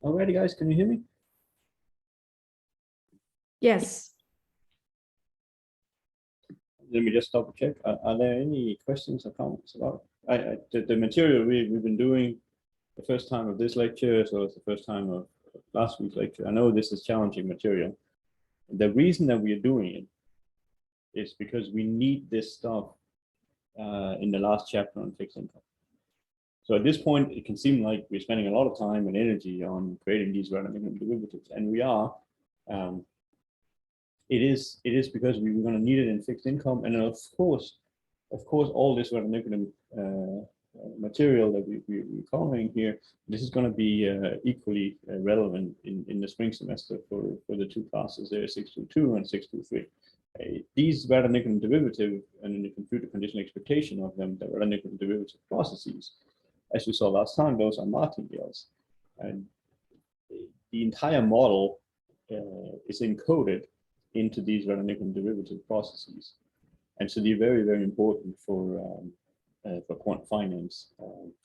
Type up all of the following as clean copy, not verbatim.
Alrighty, guys, can you hear me? Yes. Let me just double check. Are there any questions or comments about the material we've been doing the first time of this lecture, so it's the first time of last week's lecture? I know this is challenging material. The reason that we are doing it is because we need this stuff in the last chapter on fixed income. So at this point, it can seem like we're spending a lot of time and energy on creating these random income derivatives, and we are. It is because we're going to need it in fixed income, and of course, all this random income material that we're covering here, this is going to be equally relevant in the spring semester for the two classes there, 622 and 623. These random income derivative and the computer conditional expectation of them, the random income derivative processes, as we saw last time, those are martingales, and the entire model is encoded into these random income derivative processes, and so they're very, very important for quant finance.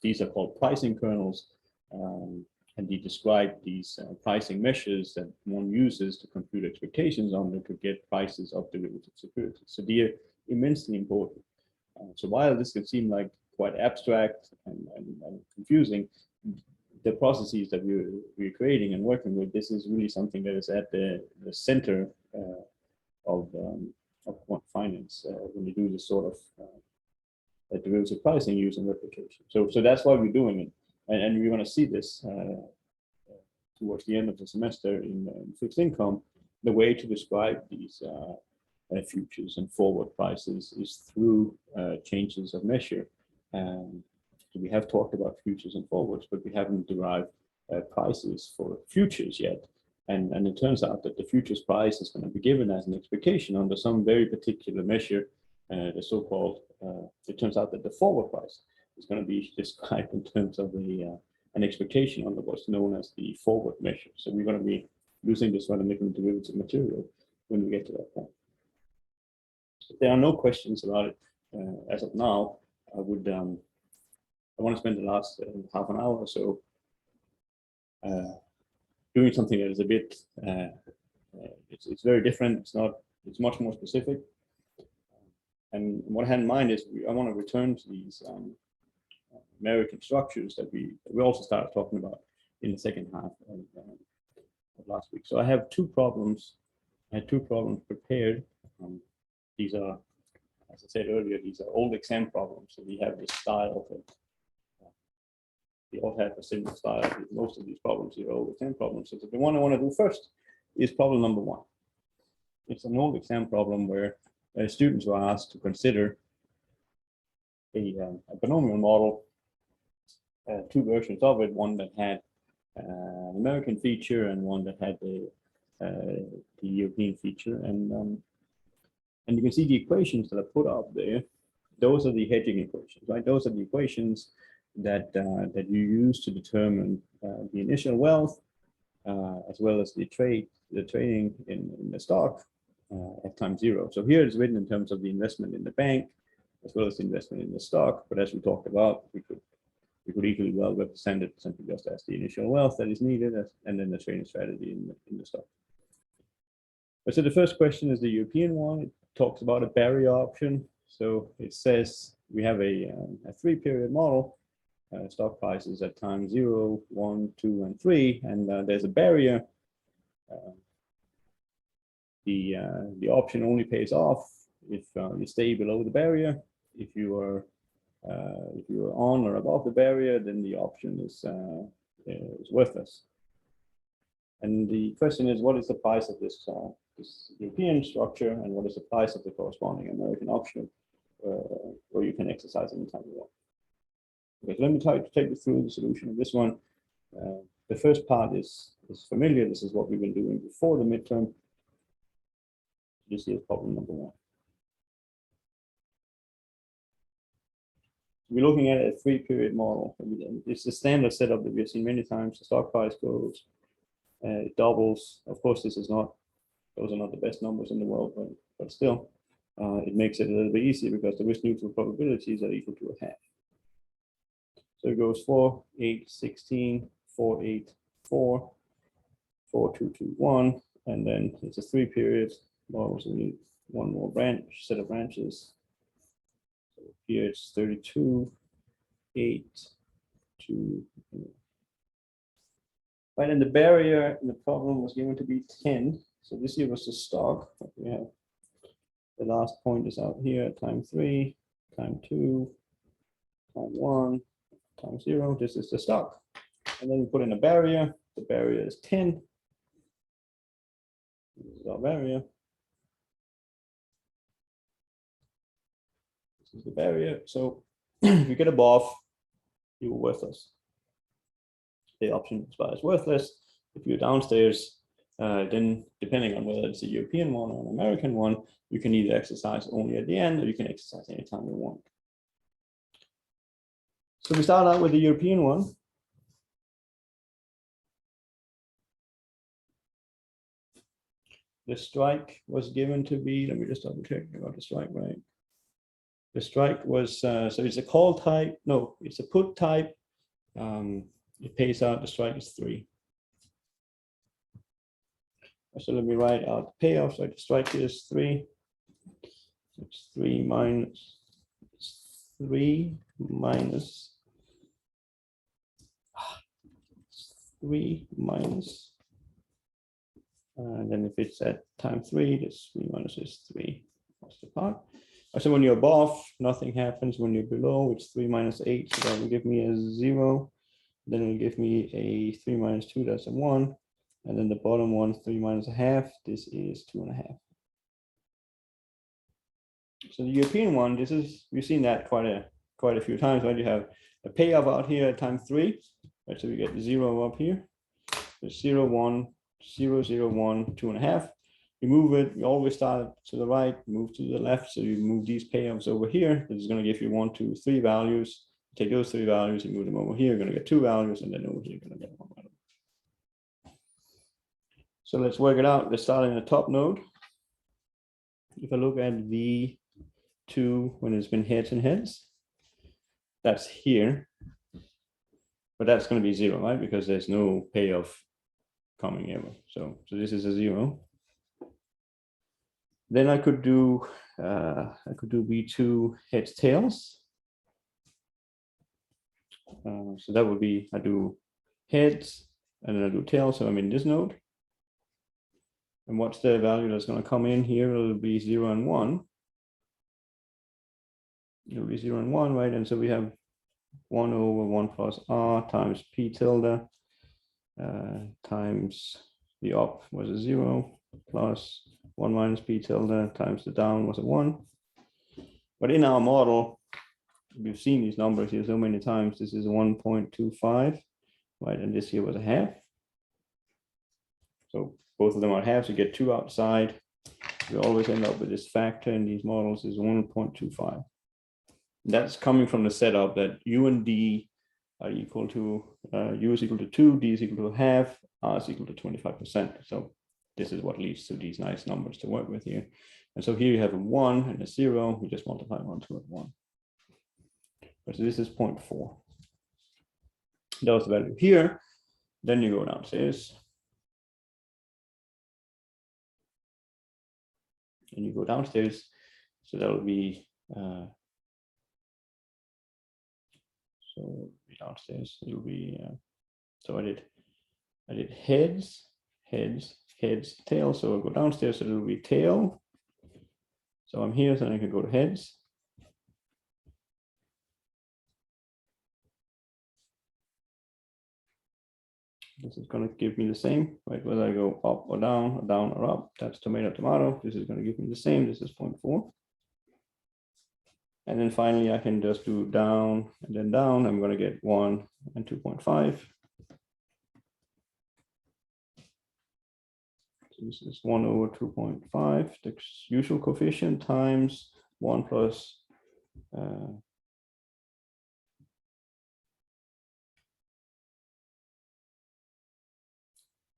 These are called pricing kernels, and they describe these pricing measures that one uses to compute expectations on them to get prices of derivative securities. So they are immensely important. So while this can seem like quite abstract and confusing, the processes that we're creating and working with, this is really something that is at the center of quant finance when you do this sort of derivative pricing using replication. So that's why we're doing it, and we're going to see this towards the end of the semester in fixed income. The way to describe these futures and forward prices is through changes of measure. So we have talked about futures and forwards, but we haven't derived prices for futures yet. And it turns out that the futures price is going to be given as an expectation under some very particular measure, the so-called, it turns out that the forward price is going to be described in terms of an expectation under what's known as the forward measure. So we're going to be using this random income derivative material when we get to that point. If there are no questions about it as of now, I want to spend the last half an hour or so doing something that is a bit, it's very different. It's much more specific. And what I had in mind is I want to return to these American structures that we also started talking about in the second half of last week. So I have two problems. I had two problems prepared. These are, as I said earlier, these are old exam problems. So we have this style that we all have a similar style. Most of these problems here are old exam problems. So the one I want to do first is problem number one. It's an old exam problem where students were asked to consider a binomial model, two versions of it, one that had an American feature and one that had the European feature. And you can see the equations that are put up there. Those are the hedging equations, right? Those are the equations that you use to determine the initial wealth, as well as the trading in the stock at time zero. So here it's written in terms of the investment in the bank, as well as the investment in the stock. But as we talked about, we could equally well represent it simply just as the initial wealth that is needed, and then the trading strategy in the stock. But so the first question is the European one. It talks about a barrier option. So it says we have a 3-period model. Stock prices at time 0, 1, 2, and 3, and there's a barrier. The option only pays off if you stay below the barrier. If you are on or above the barrier, then the option is worthless. And the question is, what is the price of this European structure, and what is the price of the corresponding American option where you can exercise anytime you want? Okay, so let me try to take you through the solution of this one. The first part is familiar. This is what we've been doing before the midterm. This is problem number one. We're looking at a 3-period model. It's the standard setup that we've seen many times. The stock price goes, it doubles. Of course, those are not the best numbers in the world, but still, it makes it a little bit easier because the risk neutral probabilities are equal to 1/2. So it goes 4, 8, 16, 484, 4221, and then it's a 3 period model, so we need one more set of branches. So here it's 32, 8, 2. Right, and the barrier in the problem was given to be 10. So this here was the stock. We have the last point is out here, time 3, time 2, time 1, time 0. This is the stock. And then we put in a barrier. The barrier is 10. This is our barrier. This is the barrier. So if you get above, you're worthless. The option bar is worthless. If you're downstairs, then depending on whether it's a European one or an American one, you can either exercise only at the end or you can exercise anytime you want. So we start out with the European one. The strike was given to be, let me just double check I got the strike right. The strike was, so it's a call type, no, it's a put type. It pays out, the strike is 3. So let me write out the payoff. So the strike is 3. It's 3 minus, and then if it's at time 3, this 3 minus is 3. What's the part? So when you're above, nothing happens. When you're below, it's 3 minus 8. So that will give me a 0. Then it will give me a 3 minus 2, that's a 1. And then the bottom one, 3 minus a half, this is 2.5. So the European one, this is, we've seen that quite a few times, right? You have a payoff out here at time 3, right? So we get 0 up here. There's 0, 1, 0, 0, 1, 2.5. You move it, you always start to the right, move to the left. So you move these payoffs over here. This is going to give you 1, 2, 3 values. Take those 3 values, you move them over here, you're going to get 2 values, and then over here, you're going to get 1 value. So let's work it out. Let's start in the top node. If I look at V2 when it's been heads and heads, that's here. But that's going to be 0, right? Because there's no payoff coming ever. So this is a 0. Then I could do V2 heads tails. So that would be, I do heads and then I do tails. So I'm in this node. And what's the value that's going to come in here? It'll be 0 and 1. It'll be 0 and 1, right? And so we have 1 over 1 plus R times P tilde times the up was a 0 plus 1 minus P tilde times the down was a 1. But in our model, we've seen these numbers here so many times. This is 1.25, right? And this here was a half. So both of them are halves. You get 2 outside. We always end up with this factor in these models is 1.25. That's coming from the setup that U and D are equal to, U is equal to 2, D is equal to a half, R is equal to 25%. So this is what leads to these nice numbers to work with here. And so here you have a 1 and a 0. We just multiply 1 to it 1. So this is 0.4. That was the value here. Then you go downstairs. And you go downstairs. So that will be downstairs. It will be so I did heads, tail. So I'll go downstairs. So it will be tail. So I'm here, so I can go to heads. This is going to give me the same, right? Whether I go up or down or up, that's tomato, tomato. This is going to give me the same. This is 0.4. And then finally, I can just do down and then down. I'm going to get 1 and 2.5. So this is 1 over 2.5, the usual coefficient times 1 plus will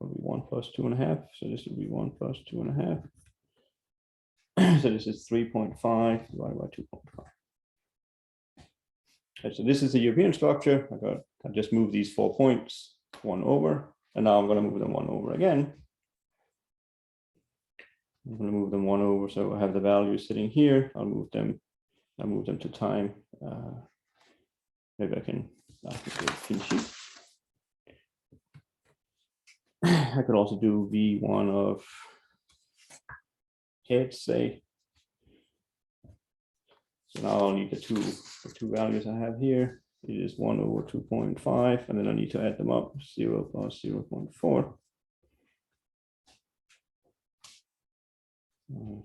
be 1 plus 2.5. So this will be 1 plus 2.5. So this is 3.5 divided by 2.5. Okay, so this is the European structure. I just moved these 4 points 1 over, and now I'm going to move them 1 over again. I'm going to move them 1 over, so I have the values sitting here. I'll move them to time. Maybe I can do a pin sheet. I could also do V1 of heads, say. So now I'll need the two values I have here. It is 1 over 2.5, and then I need to add them up, 0 plus 0.4.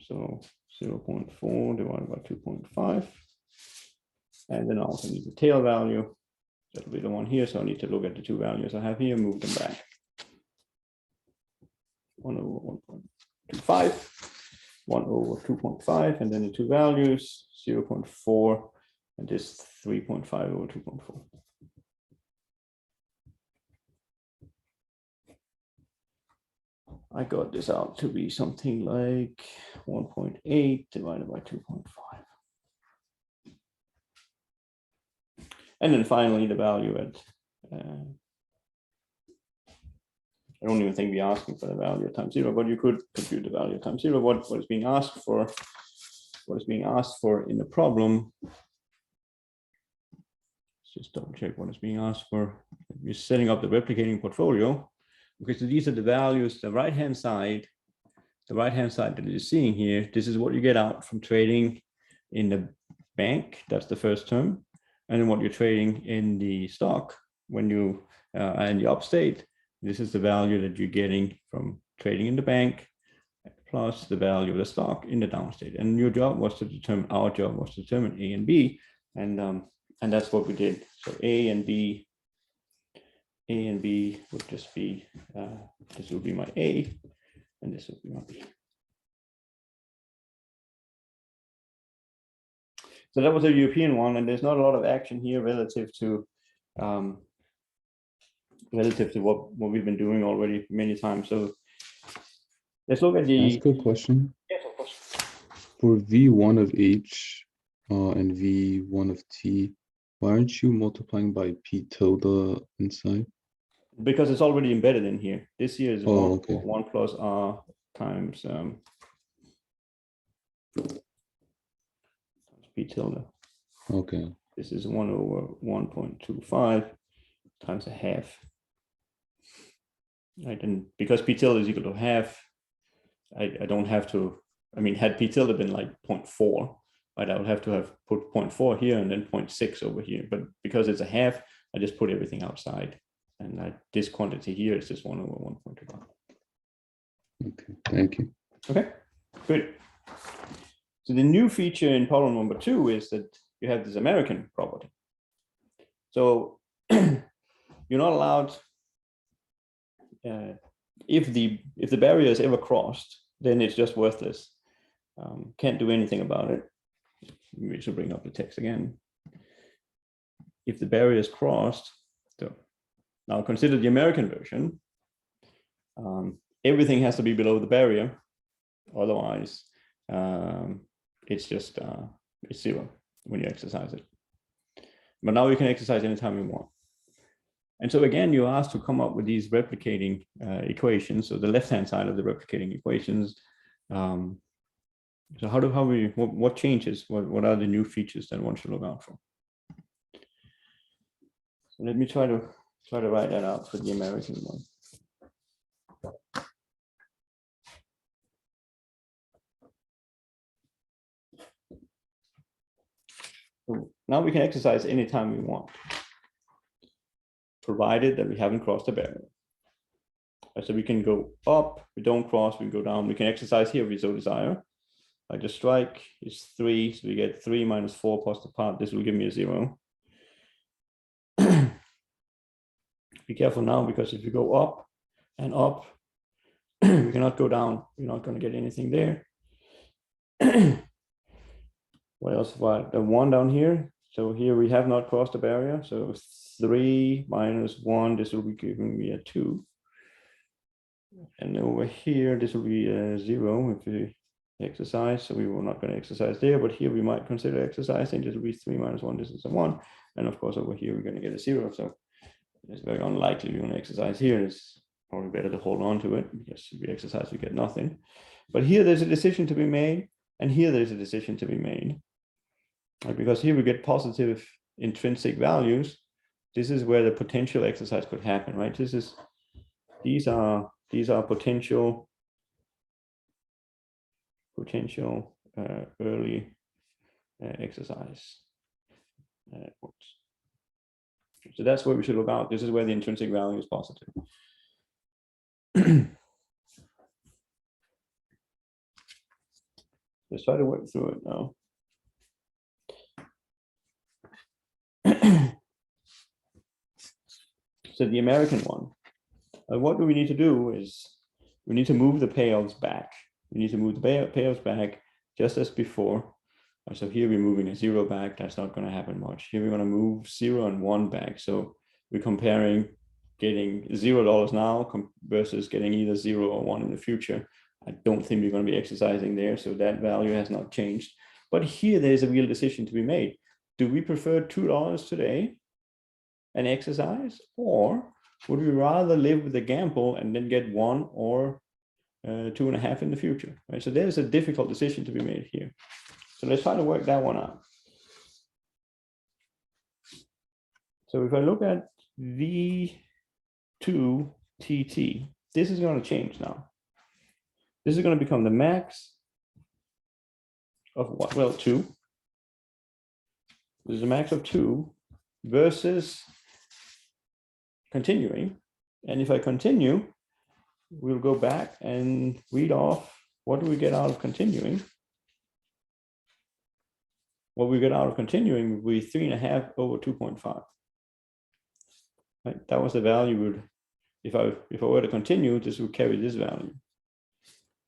So 0.4 divided by 2.5. And then I also need the tail value. That'll be the one here. So I need to look at the two values I have here, move them back. 1 over 1.25, 1 over 2.5, and then the two values, 0.4, and this 3.5 over 2.4. I got this out to be something like 1.8 divided by 2.5. And then finally, the value at, I don't even think we're asking for the value at time 0, but you could compute the value at time 0. What is being asked for? What is being asked for in the problem? Let's just double check what is being asked for. You're setting up the replicating portfolio. Okay, so these are the values, the right-hand side that you're seeing here. This is what you get out from trading in the bank. That's the first term. And then what you're trading in the stock when you are in the upstate. This is the value that you're getting from trading in the bank plus the value of the stock in the downstate. And your job was to determine, our job was to determine A and B. And that's what we did. So A and B would just be, this would be my A, and this would be my B. So that was a European one, and there's not a lot of action here relative to what we've been doing already many times. So let's look at the. Ask a question. Yes, of course. For V1 of H and V1 of T, why aren't you multiplying by P tilde inside? Because it's already embedded in here. This here is okay. 1 plus R times P tilde. Okay. This is 1 over 1.25 times a half. Right, and because P tilde is equal to half, I don't have to, I mean, had P tilde been like 0.4, right, I would have to have put 0.4 here and then 0.6 over here. But because it's a half, I just put everything outside. And this quantity here is just 1 over 1.25. Okay, thank you. Okay, good. So the new feature in problem number 2 is that you have this American property. So you're not allowed, if the barrier is ever crossed, then it's just worthless. Can't do anything about it. We should bring up the text again. If the barrier is crossed, so now consider the American version. Everything has to be below the barrier. Otherwise, it's just, it's 0 when you exercise it. But now we can exercise anytime we want. And so again, you're asked to come up with these replicating equations. So the left-hand side of the replicating equations. So what changes? What are the new features that one should look out for? So let me try to write that out for the American one. So now we can exercise anytime we want, provided that we haven't crossed the barrier. So we can go up, we don't cross, we can go down, we can exercise here if we so desire. Like the strike is 3, so we get 3 minus 4 plus the part. This will give me a 0. Be careful now, because if you go up and up, we cannot go down. We're not going to get anything there. What else? What, the 1 down here? So here we have not crossed the barrier. So 3 minus 1, this will be giving me a 2. And over here, this will be a 0 if we exercise. So we were not going to exercise there, but here we might consider exercising. This will be 3 minus 1. This is a 1. And of course, over here, we're going to get a 0. So it's very unlikely we're going to exercise here. It's probably better to hold on to it, because if we exercise, we get nothing. But here there's a decision to be made, and here there's a decision to be made. Right? Because here we get positive intrinsic values. This is where the potential exercise could happen, right? These are potential early exercise. So that's where we should look out. This is where the intrinsic value is positive. Let's try to work through it now. So the American one, what do we need to do is we need to move the payouts back. We need to move the payouts back just as before. So here we're moving a 0 back. That's not going to happen much. Here we're going to move 0 and 1 back. So we're comparing getting $0 now versus getting either 0 or 1 in the future. I don't think we're going to be exercising there. So that value has not changed. But here there's a real decision to be made. Do we prefer $2 today and exercise, or would we rather live with the gamble and then get 1 or 2.5 in the future? Right? So there's a difficult decision to be made here. So let's try to work that one out. So if I look at V2TT, this is going to change now. This is going to become the max of what? Well, 2. This is a max of 2 versus continuing. And if I continue, we'll go back and read off what do we get out of continuing. What we get out of continuing will be 3.5 over 2.5. Right? That was the value. If I were to continue, this would carry this value.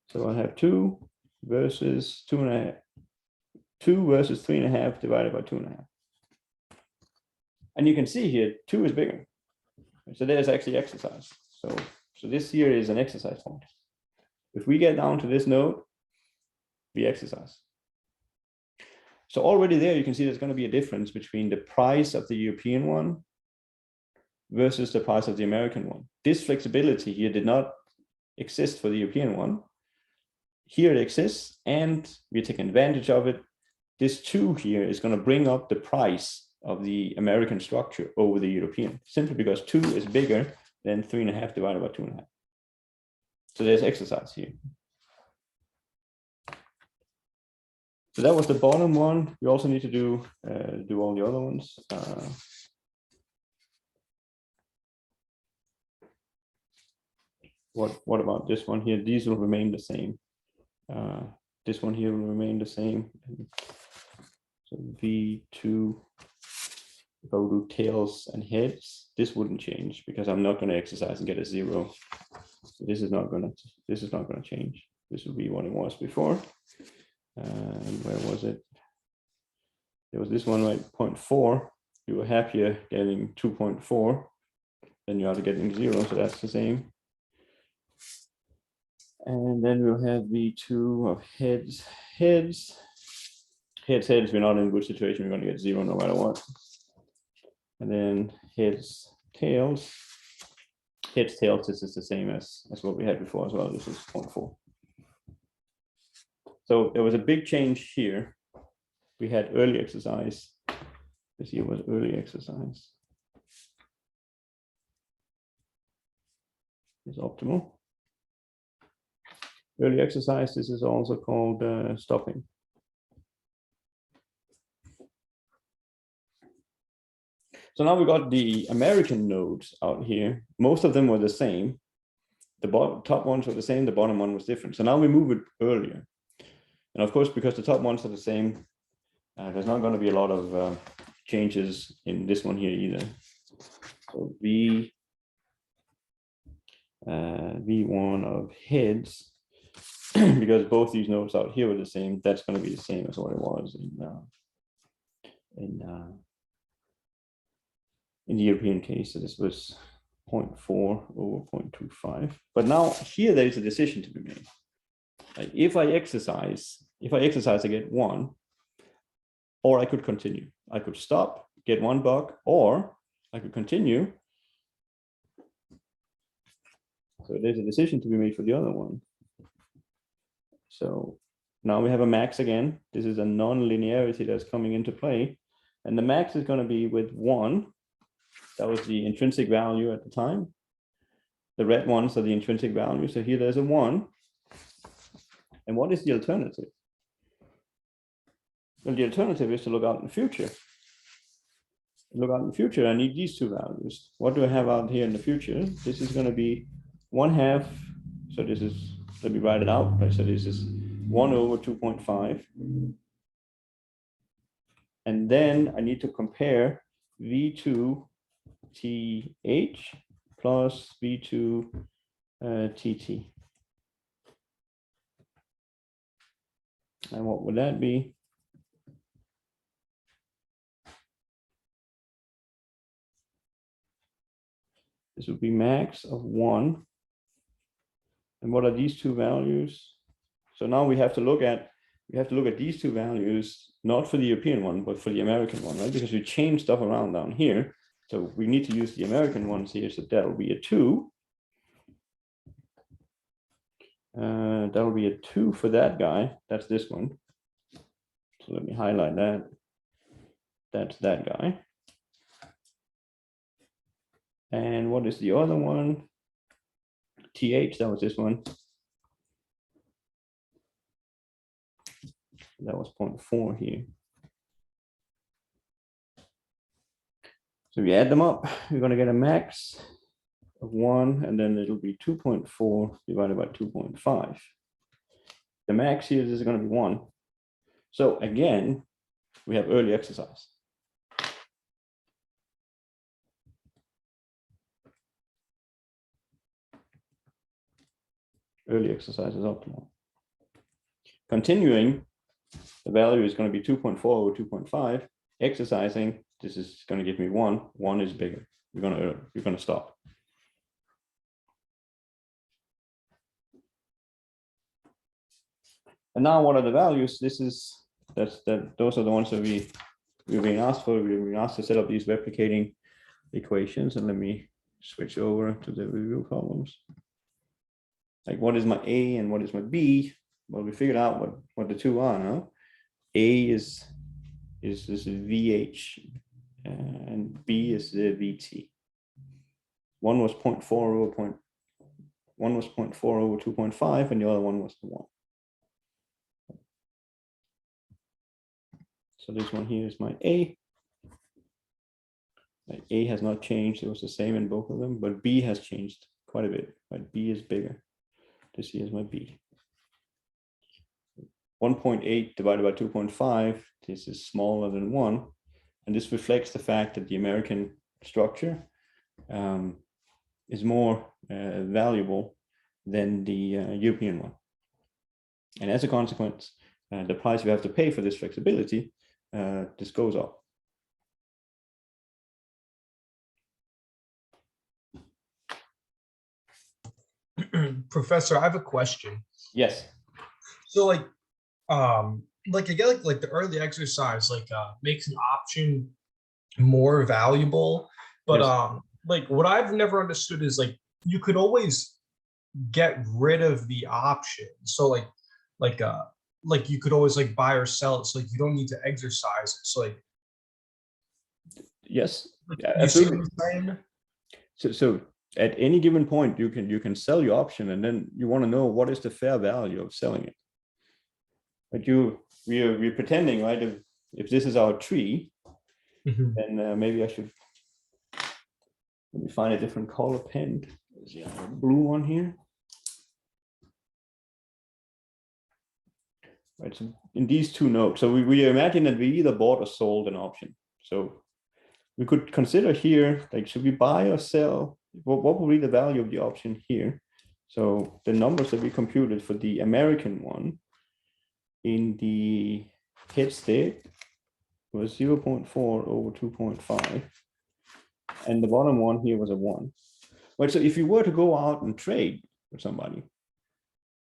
So I have 2 versus 2.5. 2 versus 3.5 divided by 2.5. And you can see here, 2 is bigger. So there's actually exercise. So this here is an exercise point. If we get down to this node, we exercise. So already there, you can see there's going to be a difference between the price of the European one versus the price of the American one. This flexibility here did not exist for the European one. Here it exists, and we're taking advantage of it. This 2 here is going to bring up the price of the American structure over the European, simply because 2 is bigger than 3.5 divided by 2.5. So there's exercise here. So that was the bottom one. We also need to do all the other ones. What about this one here? These will remain the same. This one here will remain the same. So V2, if I would do tails and heads, this wouldn't change because I'm not going to exercise and get a 0. So this is not going to change. This will be what it was before. And where was it? There was this one, right? 0.4. You were happier getting 2.4 than you are getting 0. So that's the same. And then we'll have V2 of heads. Heads, we're not in a good situation. We're going to get 0 no matter what. And then heads, tails. Heads, tails, this is the same as what we had before as well. This is 0.4. So there was a big change here. We had early exercise. This here was early exercise. It's optimal. Early exercise, this is also called stopping. So now we got the American nodes out here. Most of them were the same. The top ones were the same, the bottom one was different. So now we move it earlier. And of course, because the top ones are the same, there's not going to be a lot of changes in this one here either. So V1 of heads, because both these nodes out here were the same, that's going to be the same as what it was in the European case. So this was 0.4 over 0.25. But now here there is a decision to be made. Like if I exercise, I get 1, or I could continue. I could stop, get $1, or I could continue So there's a decision to be made for the other one. So now we have a max again. This is a non-linearity that's coming into play. And the max is going to be with 1. That was the intrinsic value at the time. The red ones are the intrinsic value. So here there's a 1. And what is the alternative? Well, the alternative is to look out in the future. Look out in the future, I need these 2 values. What do I have out here in the future? This is going to be 1/2. So this is, let me write it out. Right? So this is 1/2.5. And then I need to compare V2 TH plus V2 TT. And what would that be? This would be max of 1. And what are these 2 values? So now we have to look at these 2 values, not for the European one, but for the American one, right? Because we change stuff around down here. So we need to use the American ones here. So that will be a 2. That will be a 2 for that guy. That's this one. So let me highlight that. That's that guy. And what is the other one? TH, that was this one. That was 0.4 here. So we add them up, we're going to get a max of 1, and then it'll be 2.4 divided by 2.5. The max here is going to be 1. So again, we have early exercise. Early exercise is optimal. Continuing, the value is going to be 2.4 over 2.5. Exercising, this is going to give me 1. 1 is bigger. We're going to stop. And now, what are the values? Those are the ones that we've been asked for. We've been asked to set up these replicating equations. And let me switch over to the review problems. Like, what is my A and what is my B? Well, we figured out what the 2 are now. A is this VH and B is the VT. One was 0.4 over 2.5, and the other one was the 1. So this one here is my A. My A has not changed. It was the same in both of them, but B has changed quite a bit. Right? B is bigger. This here is my B. 1.8 divided by 2.5, this is smaller than 1. And this reflects the fact that the American structure is more valuable than the European one. And as a consequence, the price we have to pay for this flexibility, this goes up. Professor, I have a question. Yes. So again, like the early exercise makes an option more valuable, but yes. What I've never understood is you could always get rid of the option. So you could always buy or sell it. So you don't need to exercise it. So yes, yeah, absolutely. So at any given point, you can sell your option, and then you want to know what is the fair value of selling it. But we're pretending, right? If this is our tree, then maybe I should, let me find a different color pen. There's a blue one here. Right, so in these 2 nodes, so we imagine that we either bought or sold an option. So we could consider here, should we buy or sell? What will be the value of the option here? So the numbers that we computed for the American one in the head state was 0.4 over 2.5. And the bottom one here was a 1. Right, so if you were to go out and trade with somebody,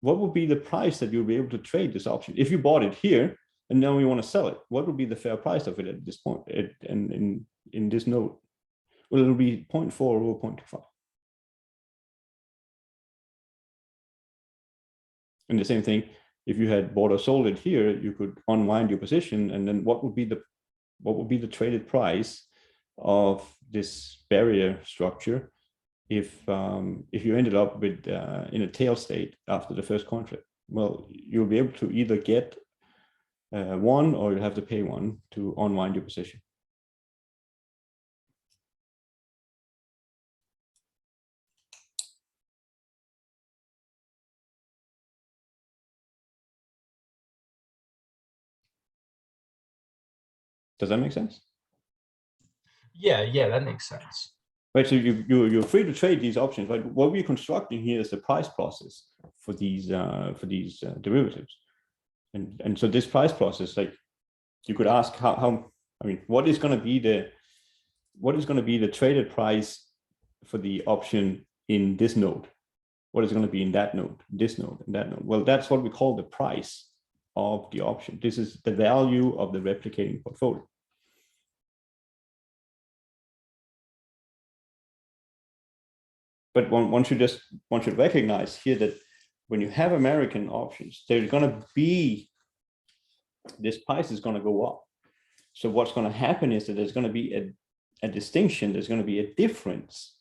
what would be the price that you'll be able to trade this option? If you bought it here and now you want to sell it, what would be the fair price of it at this point in this node? Well, it'll be 0.4 over 0.25. And the same thing, if you had bought or sold it here, you could unwind your position, and then what would be the traded price of this barrier structure if you ended up with in a tail state after the first contract? Well, you'll be able to either get one, or you'll have to pay one to unwind your position. Does that make sense? Yeah, that makes sense. Right, so you're free to trade these options. Right, what we're constructing here is the price process for these derivatives, and so this price process, like, you could ask how I mean, what is going to be the traded price for the option in this node? What is going to be in that node, this node, and that node? Well, that's what we call the price of the option. This is the value of the replicating portfolio. But one should recognize here that when you have American options, there's going to be, this price is going to go up. So what's going to happen is that there's going to be a distinction. There's going to be a difference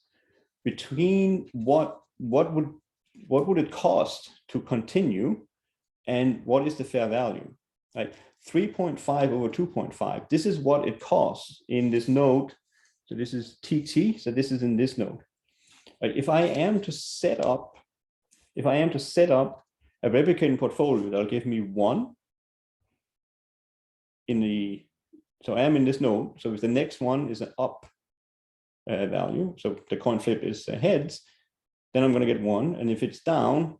between what would it cost to continue and what is the fair value. Like 3.5 over 2.5. This is what it costs in this node. So this is TT. So this is in this node. If I am to set up a replicating portfolio that'll give me 1 in the, so I am in this node. So if the next one is an up value, so the coin flip is heads, then I'm going to get 1. And if it's down,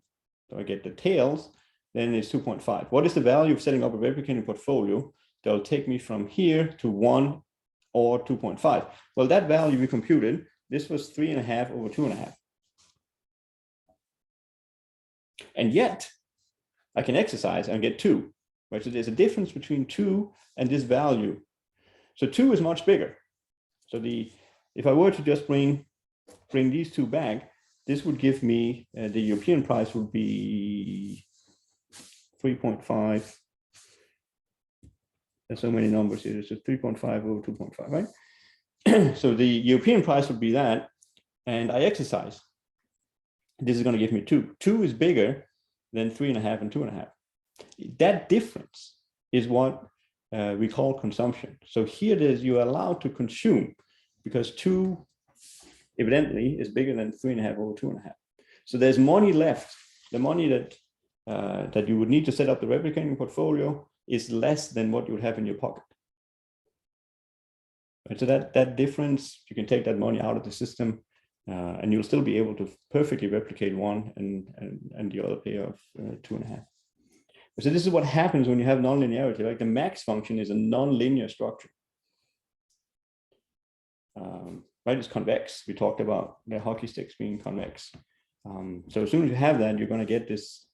so I get the tails, then it's 2.5. What is the value of setting up a replicating portfolio that'll take me from here to 1 or 2.5? Well, that value we computed, this was 3.5 over 2.5. And yet I can exercise and get 2, right? So there's a difference between 2 and this value. So 2 is much bigger. So if I were to just bring these two back, this would give me, the European price would be 3.5. There's so many numbers here. So 3.5 over 2.5, right? So the European price would be that, and I exercise. This is going to give me 2. 2 is bigger than 3.5 and 2.5. That difference is what we call consumption. So here it is, you're allowed to consume because 2 evidently is bigger than 3.5 over 2.5. So there's money left. The money that you would need to set up the replicating portfolio is less than what you would have in your pocket. So that difference, you can take that money out of the system, and you'll still be able to perfectly replicate 1 and the other pair of 2.5. So this is what happens when you have nonlinearity. Like the max function is a nonlinear structure. Right, it's convex. We talked about the hockey sticks being convex. So as soon as you have that, you're going to get this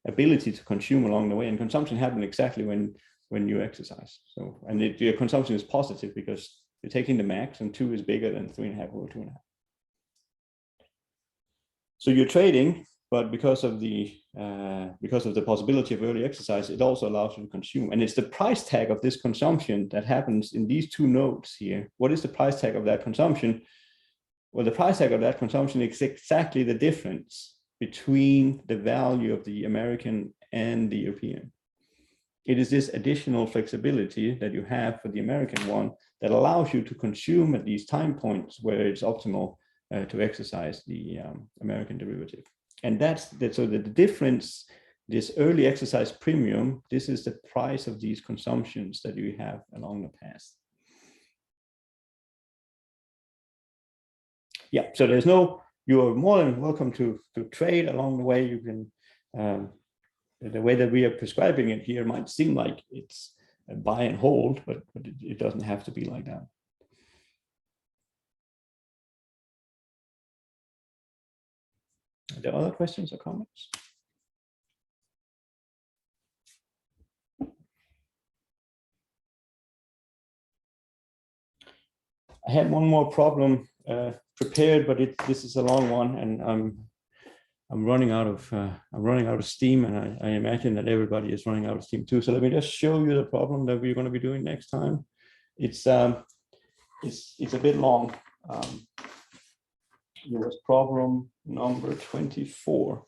ability to consume along the way, and consumption happens exactly when you exercise. So, and your consumption is positive because you're taking the max, and 2 is bigger than 3.5 over 2.5. So you're trading, but because of the possibility of early exercise, it also allows you to consume. And it's the price tag of this consumption that happens in these two nodes here. What is the price tag of that consumption? Well, the price tag of that consumption is exactly the difference between the value of the American and the European. It is this additional flexibility that you have for the American one that allows you to consume at these time points where it's optimal to exercise the American derivative. And so the difference, this early exercise premium, this is the price of these consumptions that you have along the path. Yeah, so there's no, you're more than welcome to trade along the way. You can, the way that we are prescribing it here might seem like it's a buy and hold, but it doesn't have to be like that. Are there other questions or comments? I had one more problem prepared, but this is a long one, and I'm running out of steam, and I imagine that everybody is running out of steam too. So let me just show you the problem that we're going to be doing next time. It's a bit long. It was problem number 24.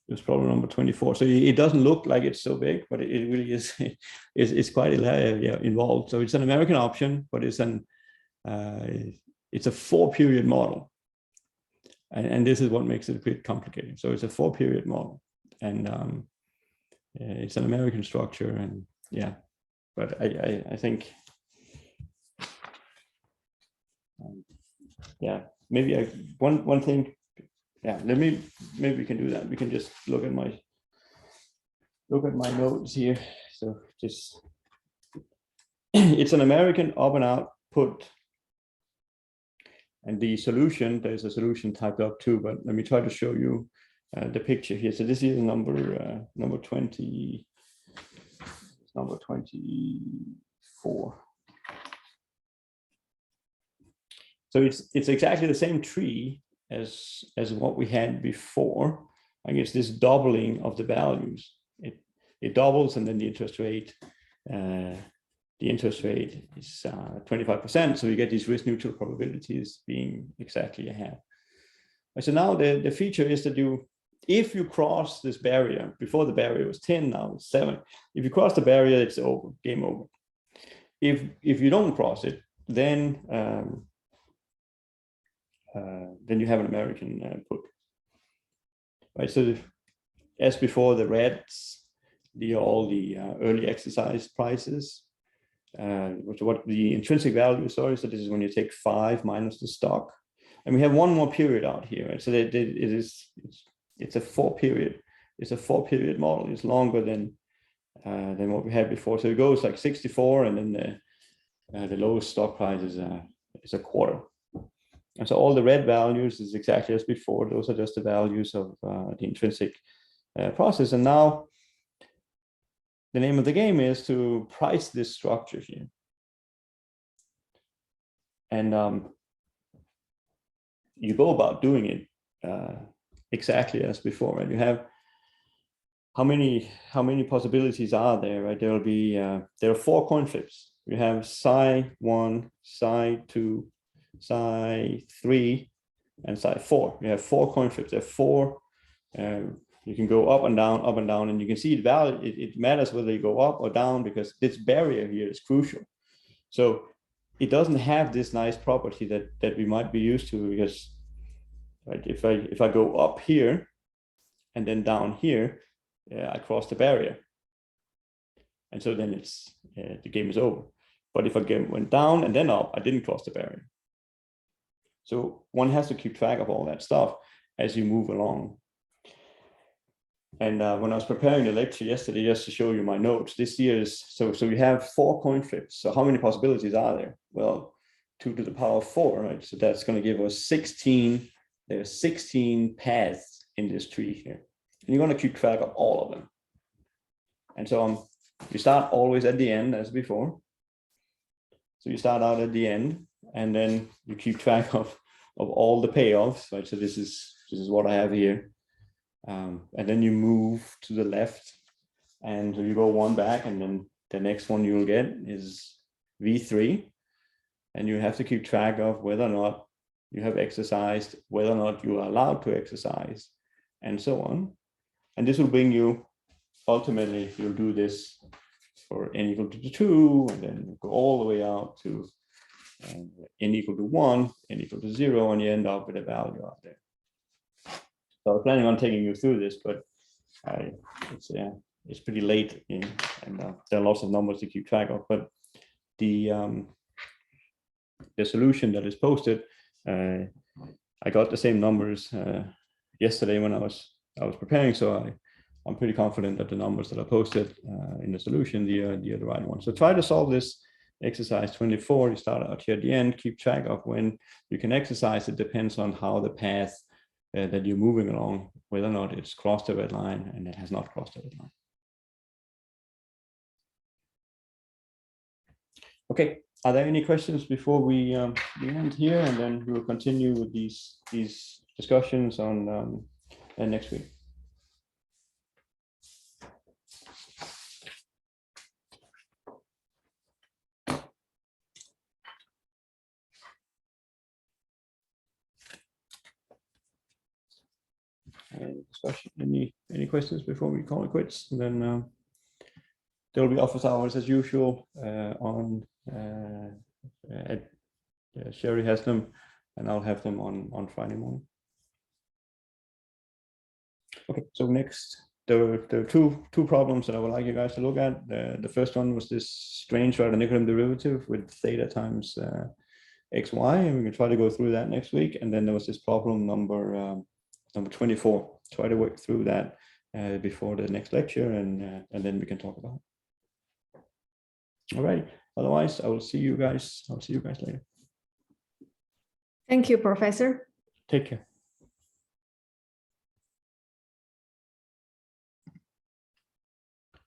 It was problem number 24. So it doesn't look like it's so big, but it really is. It's quite involved. So it's an American option, but it's a 4-period model, and this is what makes it a bit complicated. So it's a 4-period model, and it's an American structure, and yeah. But I think, yeah, maybe one thing. Yeah, maybe we can do that. We can just look at my notes here. So just it's an American up and out put, and the solution, there's a solution typed up too. But let me try to show you the picture here. So this is number 20, number 24. So it's exactly the same tree as what we had before. I guess this doubling of the values, it doubles, and then the interest rate is 25%. So you get these risk neutral probabilities being exactly a half. So now the feature is that if you cross this barrier, before the barrier was 10, now it's 7. If you cross the barrier, it's over, game over. If you don't cross it, then you have an American put. Right. So as before, the reds, all the early exercise prices, what the intrinsic value. Sorry, so this is when you take 5 minus the stock, and we have one more period out here. Right? So it's a 4-period. It's a 4-period model. It's longer than what we had before. So it goes like 64, and then the lowest stock price is a quarter. And so all the red values is exactly as before. Those are just the values of the intrinsic process. And now the name of the game is to price this structure here. And you go about doing it exactly as before, right? You have how many possibilities are there, right? There will be there are 4 coin flips. You have psi 1, psi 2, psi 3, and psi 4. You have 4 coin flips. There are 4. You can go up and down, and you can see it matters whether you go up or down, because this barrier here is crucial. So it doesn't have this nice property that we might be used to, because right, if I go up here and then down here, I cross the barrier, and so then it's the game is over. But if I went down and then up, I didn't cross the barrier. So one has to keep track of all that stuff as you move along. And when I was preparing the lecture yesterday, just to show you my notes, this year is, so we have 4 coin flips. So how many possibilities are there? Well, 2 to the power of 4, right? So that's going to give us 16. There's 16 paths in this tree here. And you're going to keep track of all of them. And so you start always at the end as before. So you start out at the end, and then you keep track of all the payoffs, right? So this is what I have here. And then you move to the left, and you go 1 back, and then the next one you'll get is V3. And you have to keep track of whether or not you have exercised, whether or not you are allowed to exercise, and so on. And this will bring you, ultimately, you'll do this for n equal to 2, and then go all the way out to n equal to 1, n equal to 0, and you end up with a value out there. So I was planning on taking you through this, but it's pretty late, and there are lots of numbers to keep track of. But the solution that is posted, I got the same numbers yesterday when I was preparing, so I'm pretty confident that the numbers that are posted in the solution, are the right ones. So try to solve this exercise 24. You start out here at the end, keep track of when you can exercise. It depends on how the path that you're moving along, whether or not it's crossed the red line, and it has not crossed the red line. Okay, Are there any questions before we end here, and then we will continue with these discussions on next week? Any discussion? Any questions before we call it quits? And then there will be office hours as usual Sherry has them, and I'll have them on Friday morning. Okay, so next, there are two problems that I would like you guys to look at. The first one was this strange radionuclidium derivative with theta times xy, and we can try to go through that next week. And then there was this problem number 24. Try to work through that before the next lecture, and then we can talk about it. All right. Otherwise, I will see you guys. I'll see you guys later. Thank you, Professor. Take care.